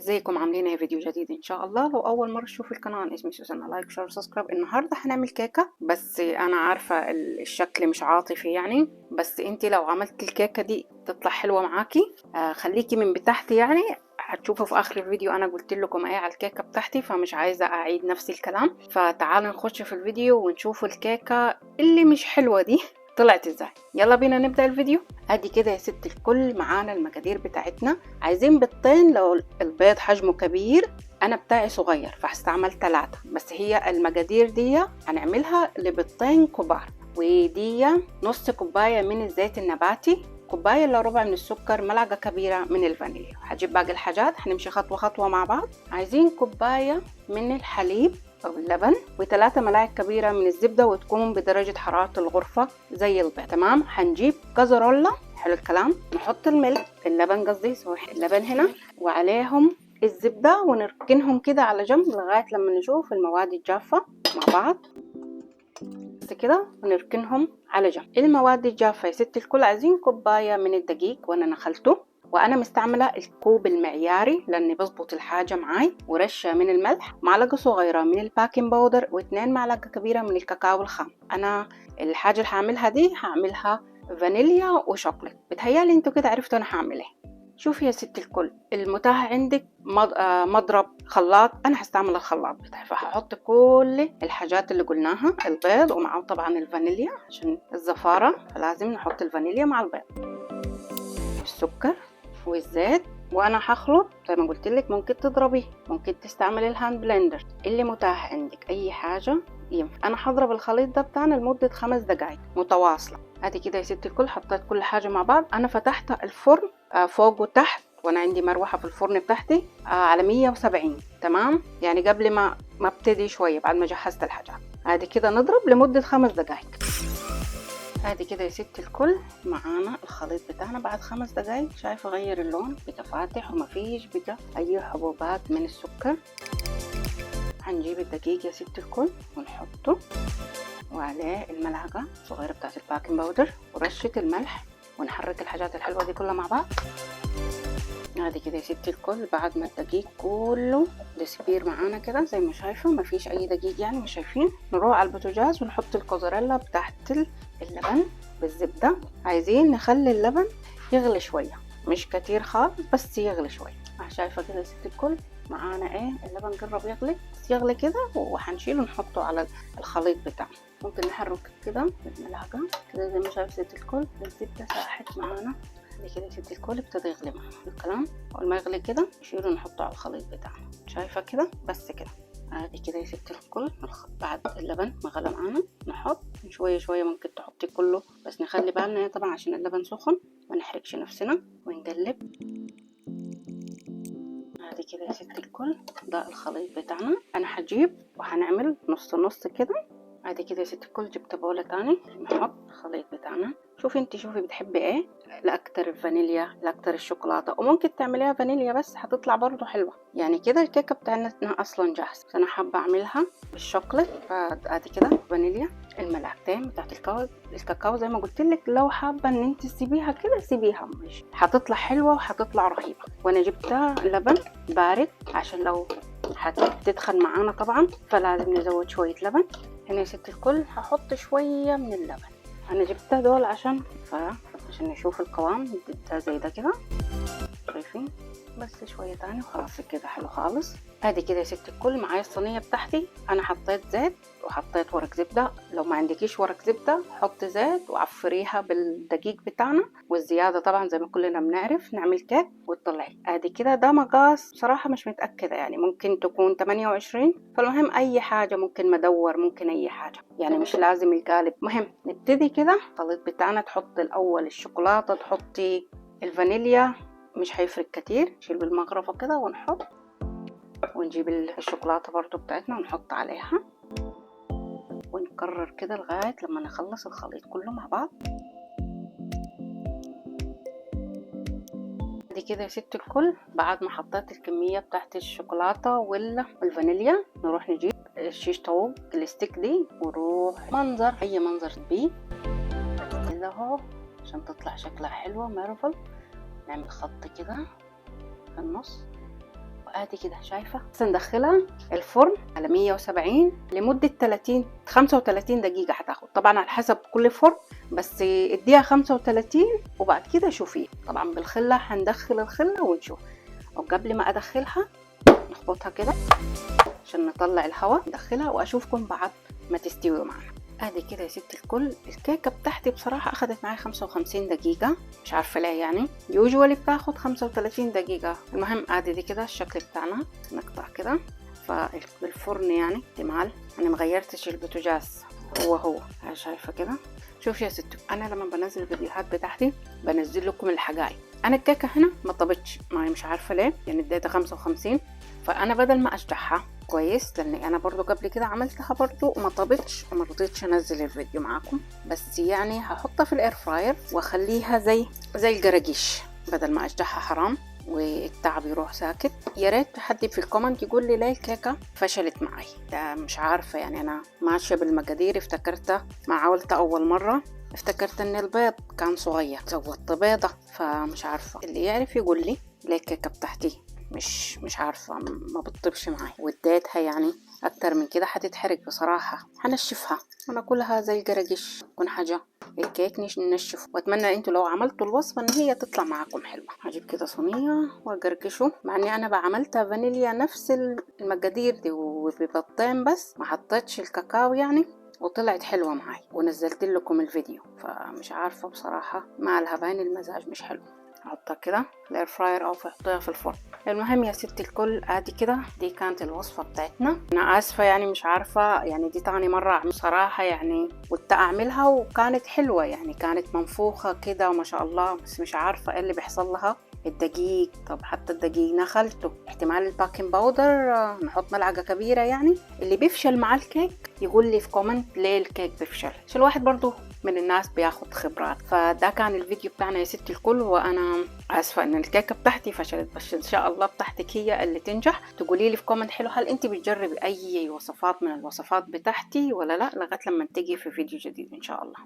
ازيكم عاملين ايه؟ فيديو جديد ان شاء الله. لو اول مره تشوفوا القناه، اسمي سوسنة. لايك شير سبسكرايب. النهارده هنعمل كيكه، بس انا عارفه الشكل مش عاطفي يعني، بس انتي لو عملت الكيكه دي تطلع حلوه معاكي. خليكي من بتاعتي يعني، هتشوفوا في اخر الفيديو انا قلت لكم ايه على الكيكه بتاعتي، فمش عايزه اعيد نفس الكلام. فتعالوا نخش في الفيديو ونشوف الكيكه اللي مش حلوه دي طلعت ازاي. يلا بينا نبدأ الفيديو. ادي كده يا ست الكل معانا المقادير بتاعتنا. عايزين بيضتين، لو البيض حجمه كبير، انا بتاعي صغير فهستعمل 3، بس هي المقادير دي هنعملها لبيضتين كبار. ودي نص كوباية من الزيت النباتي، كوباية الا ربع من السكر، ملعقة كبيرة من الفانيليا. هجيب باقي الحاجات، هنمشي خطوة خطوة مع بعض. عايزين كوباية من الحليب أو اللبن، و3 ملاعق كبيرة من الزبدة، وتكون بدرجة حرارة الغرفة زي البيض. تمام. هنجيب كزرولة، حلو الكلام، نحط الملح، اللبن قصدي، اللبن هنا، وعليهم الزبدة، ونركنهم كده على جنب لغاية لما نشوف المواد الجافة مع بعض. بس كده ونركنهم على جنب. المواد الجافة يا ست الكل، عايزين كوباية من الدقيق وانا نخلته، وانا مستعمله الكوب المعياري لاني بظبط الحاجه معاي، ورشه من الملح، معلقه صغيره من الباكنج باودر، و2 معلقه كبيره من الكاكاو الخام. انا الحاجه اللي هعملها دي هعملها فانيليا وشوكليت. بتهيالي انتوا كده عرفتوا انا هعمل ايه. شوفي يا ست الكل، المتاح عندك مضرب، خلاط. انا هستعمل الخلاط بتاعي، فهحط كل الحاجات اللي قلناها، البيض ومعه طبعا الفانيليا عشان الزفاره، فلازم نحط الفانيليا مع البيض، السكر والزيت. وانا هخلط زي ما قلت لك، ممكن تضربيه، ممكن تستعملي الهاند بلندر اللي متاح عندك، اي حاجه ينفع. انا هضرب الخليط ده بتاعنا لمده 5 دقائق متواصله. ادي كده يا ست الكل، حطيت كل حاجه مع بعض. انا فتحت الفرن فوق وتحت، وانا عندي مروحه في الفرن بتاعتي على 170. تمام، يعني قبل ما ابتدي شويه، بعد ما جهزت الحاجات. ادي كده نضرب لمده 5 دقائق. ادي كده يا ست الكل معانا الخليط بتاعنا بعد 5 دقايق. شايفه غير اللون، بقى فاتح ومفيش بقى اي حبوبات من السكر. هنجيب الدقيق يا ست الكل ونحطه، وعليه الملعقه الصغيره بتاعت الباكنج باودر، ورشه الملح، ونحرك الحاجات الحلوه دي كلها مع بعض. ادي كده يا ست الكل، بعد ما الدقيق كله ديسبير معانا كده زي ما شايفه، مفيش اي دقيق يعني، مش شايفين. نروح على البوتاجاز ونحط الكوزاريلا بتاعت اللبن بالزبده. عايزين نخلي اللبن يغلي شويه، مش كتير خالص، بس يغلي شويه. شايفه كده يا ست الكل معانا ايه، اللبن قرب يغلي، بس يغلي كده، وهنشيله ونحطه على الخليط بتاعنا. ممكن نحرك كده بالملعقه كده زي ما شايف ست الكل. الزبده ساحت معانا كده، ست الكل ابتدى يغلي معانا الكلام. اول ما يغلي كده نشيله ونحطه على الخليط بتاعنا. شايفه كده، بس كده. ادي كده يا ست الكل، بعد اللبن ما غلى معانا نحط شويه شويه، ممكن تحطي كله، بس نخلي بالنا طبعا عشان اللبن سخن ما نحرقش نفسنا، ونقلب. ادي كده يا ست الكل، ده الخليط بتاعنا. انا هجيب وهنعمل نص نص كده. ادي كده يا ست الكل، جبت بولة تاني نحط الخليط بتاعنا. شوفي انت، شوفي بتحبي ايه، لا اكتر الفانيليا لا اكتر الشوكولاته، وممكن تعمليها فانيليا بس هتطلع برضو حلوه يعني. كده الكيكه بتاعتنا اصلا جاهزه، انا حابه اعملها بالشوكولاته. فادي كده فانيليا الملعقتين بتاعت الكاكاو زي ما قلت لك. لو حابه ان انت تسيبيها كده سيبيها، مش هتطلع حلوه وهتطلع رهيبه. وانا جبتها لبن بارد عشان لو هتدخل معانا طبعا، فلازم نزود شويه لبن. هنا يا ست الكل هحط شويه من اللبن، انا جبتها دول عشان نشوف القوام ده زي ده كده، شايفين؟ بس شويه تاني وخلاص كده حلو خالص. ادي كده يا ست الكل معايا الصينيه بتاعتي. انا حطيت زيت وحطيت ورق زبده، لو ما عندكيش ورق زبده حط زيت وعفريها بالدقيق بتاعنا، والزياده طبعا زي ما كلنا بنعرف نعمل كيك وتطلعي. ادي كده ده مقاس، بصراحه مش متاكده يعني، ممكن تكون 28. فالمهم اي حاجه، ممكن مدور، ممكن اي حاجه يعني، مش لازم القالب. مهم نبتدي كده الخليط بتاعنا. تحط الاول الشوكولاته، تحطي الفانيليا، مش هيفرق كتير. نشيل بالمغرفة كده ونحط، ونجيب الشوكولاتة برضو بتاعتنا ونحط عليها، ونكرر كده لغاية لما نخلص الخليط كله مع بعض. دي كده يا ست الكل، بعد ما حطيت الكمية بتاعت الشوكولاتة والفانيليا، نروح نجيب الشيش طاووق الستيك دي، ونروح منظر اي منظر بيه كده اهو عشان تطلع شكلها حلوة ميرفل. نعمل خط كده في النص، وادي كده شايفه. بس ندخلها الفرن على 170 لمده 35 دقيقه هتاخد، طبعا على حسب كل فرن، بس اديها 35 وبعد كده شوفي. طبعا بالخله هندخل الخله ونشوف، او قبل ما ادخلها نخبطها كده عشان نطلع الهواء، ندخلها واشوفكم بعد ما تستوي معنا. ادي كده يا ستي الكل. الكيكه بتاعتي بصراحه اخذت معايا 55 دقيقه، مش عارفه ليه، يعني يوجوالي بتاخد 35 دقيقه. المهم ادي دي كده الشكل بتاعنا. نقطع كده فالفرن يعني احتمال انا مغيرتش البوتاجاز، هو شايفه كده. شوف يا ستي، انا لما بنزل الفيديوهات بتاعتي بنزل لكم الحقائق. انا الكيكه هنا ما طبتش، ما مش عارفه ليه، يعني اديتها 55. فانا بدل ما اشجعها كويس، لاني انا برضو قبل كده عملتها برضو وما طبتش وما رضيتش انزل الفيديو معاكم، بس يعني هحطها في الاير فراير واخليها زي القراقيش بدل ما اشجعها، حرام والتعب يروح ساكت. يا ريت حد في الكومنت يقول لي ليه الكيكه فشلت معي. ده مش عارفه، يعني انا ماشيه بالمقادير، افتكرتها ما عملتها اول مره، افتكرت ان البيض كان صغير زودت بيضه، فمش عارفه. اللي يعرف يقول لي ليه الكيكه بتاعتي مش عارفه ما بتطيبش معي، واديتها يعني اكتر من كده هتتحرق بصراحه. هنشفها وناكلها زي القراقيش، تكون حاجه الكيك ننشف. واتمنى انتوا لو عملتوا الوصفه ان هي تطلع معاكم حلوه. هجيب كده صينيه واقرقشه، مع اني انا بعملتها فانيليا نفس المقادير دي وبيضتين بس، ما حطيتش الكاكاو يعني، وطلعت حلوه معي ونزلت لكم الفيديو. فمش عارفه بصراحه مالها، باين المزاج مش حلو. احطها كده في الاير فراير او احطها في الفرن. المهم يا ستي الكل، ادي كده دي كانت الوصفه بتاعتنا. انا اسفه يعني مش عارفه، يعني دي تاني مره بصراحه يعني، قلت اعملها وكانت حلوه، يعني كانت منفوخه كده وما شاء الله، بس مش عارفه ايه اللي بيحصل لها. الدقيق، طب حتى الدقيق نخلته، احتمال الباكنج باودر نحط ملعقه كبيره يعني. اللي بيفشل مع الكيك يقول لي في كومنت ليه الكيك بيفشل، عشان الواحد برضو من الناس بياخد خبرات. فده كان الفيديو بتاعنا يا ستي الكل، وانا اسفه ان الكيكه بتاعتي فشلت، بس ان شاء الله بتاعتك هي اللي تنجح. تقولي لي في كومنت حلو هل انت بتجربي اي وصفات من الوصفات بتاعتي ولا لا، لغايه لما تيجي في فيديو جديد ان شاء الله.